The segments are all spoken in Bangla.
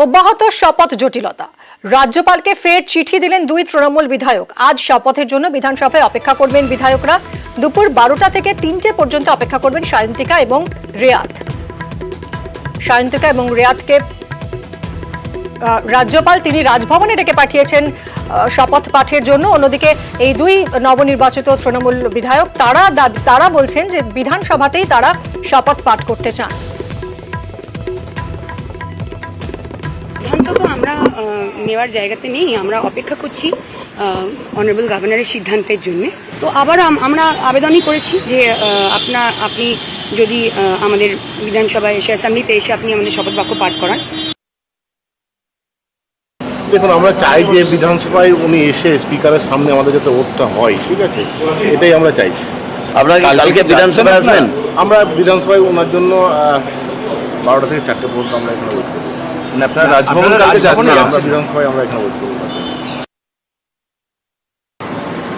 অব্যাহত শপথ জটিলতা। রাজ্যপালকে ফের চিঠি দিলেন দুই তৃণমূল বিধায়ক। আজ শপথের জন্য বিধানসভায় অপেক্ষা করবেন বিধায়করা। দুপুর 12টা থেকে 3টে পর্যন্ত অপেক্ষা করবেন সায়ন্তিকা এবং রেয়াতকে রাজ্যপাল তিনি রাজভবনে ডেকে পাঠিয়েছেন শপথ পাঠের জন্য। অন্যদিকে এই দুই নবনির্বাচিত তৃণমূল বিধায়ক তারা বলছেন যে বিধানসভাতেই তারা শপথ পাঠ করতে চান। সিদ্ধান্ত তো আমরা নেওয়ার জায়গাতে নেই, আমরা অপেক্ষা করছি অনারেবল গভর্নরের সিদ্ধান্তের জন্য। তো আবার আমরা আবেদনই করেছি যে আপনি যদি আমাদের বিধানসভায় এসে অ্যাসেম্বলিতে এসে আপনি আমাদের শপথ বাক্য পাঠ করান। দেখুন, আমরা চাই যে বিধানসভায় উনি এসে স্পিকারের সামনে আমাদের যাতে ওঠটা হয়, ঠিক আছে, এটাই আমরা চাইছি। আপনারা কালকে বিধানসভায় আসবেন? আমরা বিধানসভায় ওনার জন্য 12টা থেকে 4টে পর্যন্ত আমরা এখানে ওয়েট করবো। আপনারা রাজভবন কালকে যাচ্ছেন? আমরা বিধানসভায় আমরা এখানে ওয়েট করবো।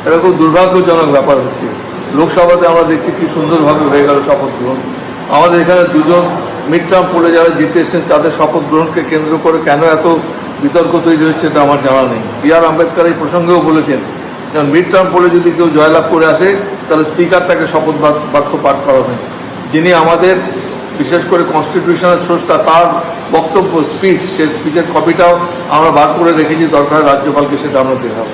এরকম দুর্ভাগ্যজনক ব্যাপার হচ্ছে। লোকসভাতে আমরা দেখছি কি সুন্দরভাবে হয়ে গেল শপথ গ্রহণ। আমাদের এখানে দুজন মিড টার্ম পোলে যারা জিতে এসেছেন তাদের শপথ গ্রহণকে কেন্দ্র করে কেন এত বিতর্ক তৈরি হচ্ছে এটা আমার জানা নেই। B.R. আম্বেদকর এই প্রসঙ্গেও বলেছেন, কারণ মিড টার্ম পোলে যদি কেউ জয়লাভ করে আসে তাহলে স্পিকার তাকে শপথ বাক্য পাঠ করাবেন। যিনি আমাদের বিশেষ করে কনস্টিটিউশনাল স্রষ্টা, তার বক্তব্য স্পিচ, সেই স্পিচের কপিটাও আমরা বার করে রেখেছি, দরকার রাজ্যপালকে সেটা আমরা দেখাবো।